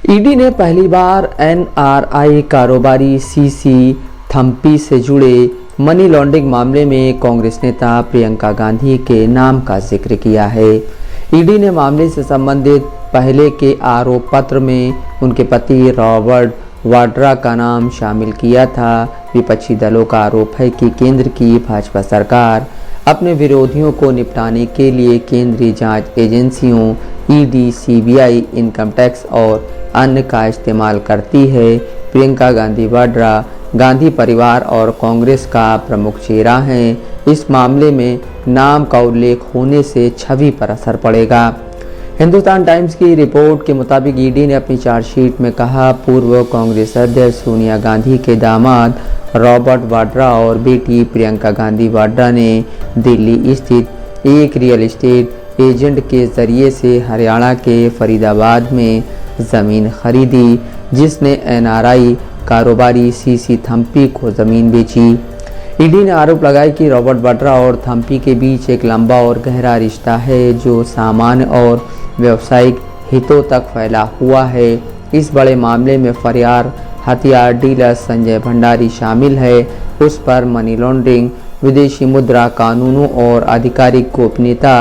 ED ने पहली बार NRI कारोबारी सीसी थम्पी से जुड़े मनी लॉन्ड्रिंग मामले में कांग्रेस नेता प्रियंका गांधी के नाम का जिक्र किया है। ईडी ने मामले से संबंधित पहले के आरोप पत्र में उनके पति रॉबर्ट वाड्रा का नाम शामिल किया था। विपक्षी दलों का आरोप है कि केंद्र की भाजपा सरकार अपने विरोधियों को निपटाने के लिए केंद्रीय जांच एजेंसियों ईडी, सीबीआई, इनकम टैक्स और अन्य का इस्तेमाल करती है। प्रियंका गांधी वाड्रा गांधी परिवार और कांग्रेस का प्रमुख चेहरा हैं। इस मामले में नाम का उल्लेख होने से छवि पर असर पड़ेगा। हिंदुस्तान टाइम्स की रिपोर्ट के मुताबिक ईडी ने अपनी चार्जशीट में कहा, पूर्व कांग्रेस अध्यक्ष सोनिया गांधी के दामाद रॉबर्ट वाड्रा और बेटी प्रियंका गांधी वाड्रा ने दिल्ली स्थित एक रियल एस्टेट एजेंट के जरिए से हरियाणा के फरीदाबाद में ज़मीन खरीदी, जिसने एनआरआई कारोबारी सीसी थम्पी को ज़मीन बेची। ईडी ने आरोप लगाया कि रॉबर्ट वाड्रा और थम्पी के बीच एक लंबा और गहरा रिश्ता है जो सामान्य और व्यावसायिक हितों तक फैला हुआ है। इस बड़े मामले में फरार हथियार डीलर संजय भंडारी शामिल है। उस पर मनी लॉन्ड्रिंग, विदेशी मुद्रा कानूनों और आधिकारिक गोपनीयता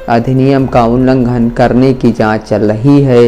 अधिनियम का उल्लंघन करने की जांच चल रही है।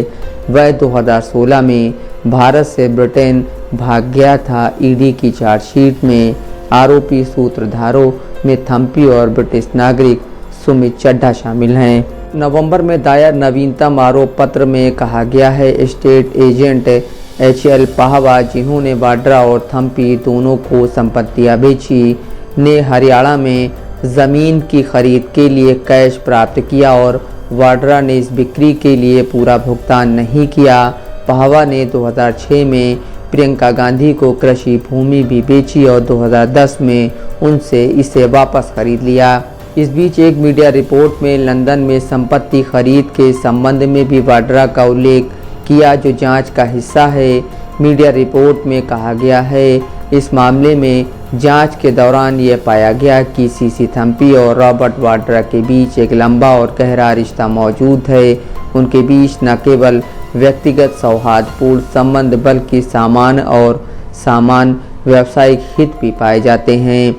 वह 2016 में भारत से ब्रिटेन भाग गया था। ईडी की चार्जशीट में आरोपी सूत्रधारों में थम्पी और ब्रिटिश नागरिक सुमित चड्ढा शामिल हैं। नवंबर में दायर नवीनतम आरोप पत्र में कहा गया है, एस्टेट एजेंट एचएल पाहवा, जिन्होंने वाड्रा और थम्पी दोनों को संपत्तियां बेची, ने हरियाणा में ज़मीन की खरीद के लिए कैश प्राप्त किया और वाड्रा ने इस बिक्री के लिए पूरा भुगतान नहीं किया। पाहवा ने 2006 में प्रियंका गांधी को कृषि भूमि भी बेची और 2010 में उनसे इसे वापस खरीद लिया। इस बीच एक मीडिया रिपोर्ट में लंदन में संपत्ति खरीद के संबंध में भी वाड्रा का उल्लेख किया, जो जांच का हिस्सा है। मीडिया रिपोर्ट में कहा गया है, इस मामले में जांच के दौरान यह पाया गया कि सीसी थम्पी और रॉबर्ट वाड्रा के बीच एक लंबा और गहरा रिश्ता मौजूद है। उनके बीच न केवल व्यक्तिगत सौहार्दपूर्ण संबंध बल्कि सामान्य व्यावसायिक हित भी पाए जाते हैं।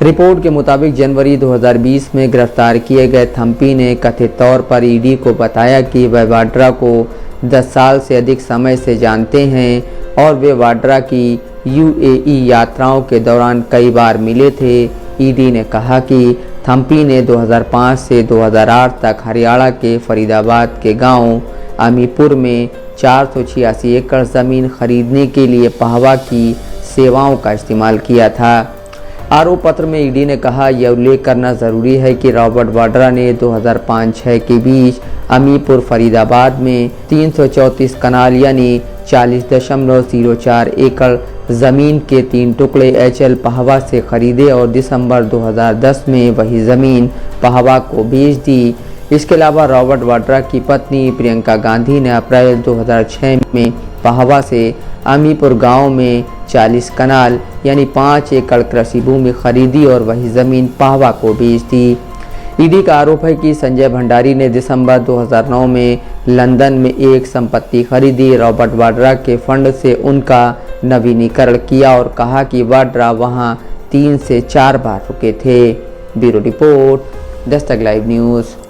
रिपोर्ट के मुताबिक जनवरी 2020 में गिरफ्तार किए गए थम्पी ने कथित तौर पर ईडी को बताया कि वह वाड्रा को 10 साल से अधिक समय से जानते हैं और वे वाड्रा की यूएई यात्राओं के दौरान कई बार मिले थे। ईडी ने कहा कि थम्पी ने 2005 से 2008 तक हरियाणा के फरीदाबाद के गांव अमीपुर में 486 एकड़ ज़मीन खरीदने के लिए पाहवा की सेवाओं का इस्तेमाल किया था। आरोप पत्र में ईडी ने कहा, यह उल्लेख करना ज़रूरी है कि रॉबर्ट वाड्रा ने 2005-06 के बीच अमीपुर फरीदाबाद में 334 कनाल यानी 40.04 एकड़ ज़मीन के 3 टुकड़े एचएल पाहवा से खरीदे और दिसंबर 2010 में वही ज़मीन पाहवा को बेच दी। इसके अलावा रॉबर्ट वाड्रा की पत्नी प्रियंका गांधी ने अप्रैल 2006 में पाहवा से अमीपुर गांव में 40 कनाल यानी 5 एकड़ कृषि भूमि खरीदी और वही ज़मीन पाहवा को बेच दी। ईडी का आरोप है कि संजय भंडारी ने दिसंबर 2009 में लंदन में एक संपत्ति खरीदी। रॉबर्ट वाड्रा के फंड से उनका नवीनीकरण किया और कहा कि वाड्रा वहां 3 से 4 बार रुके थे। Bureau report, Dastak live news.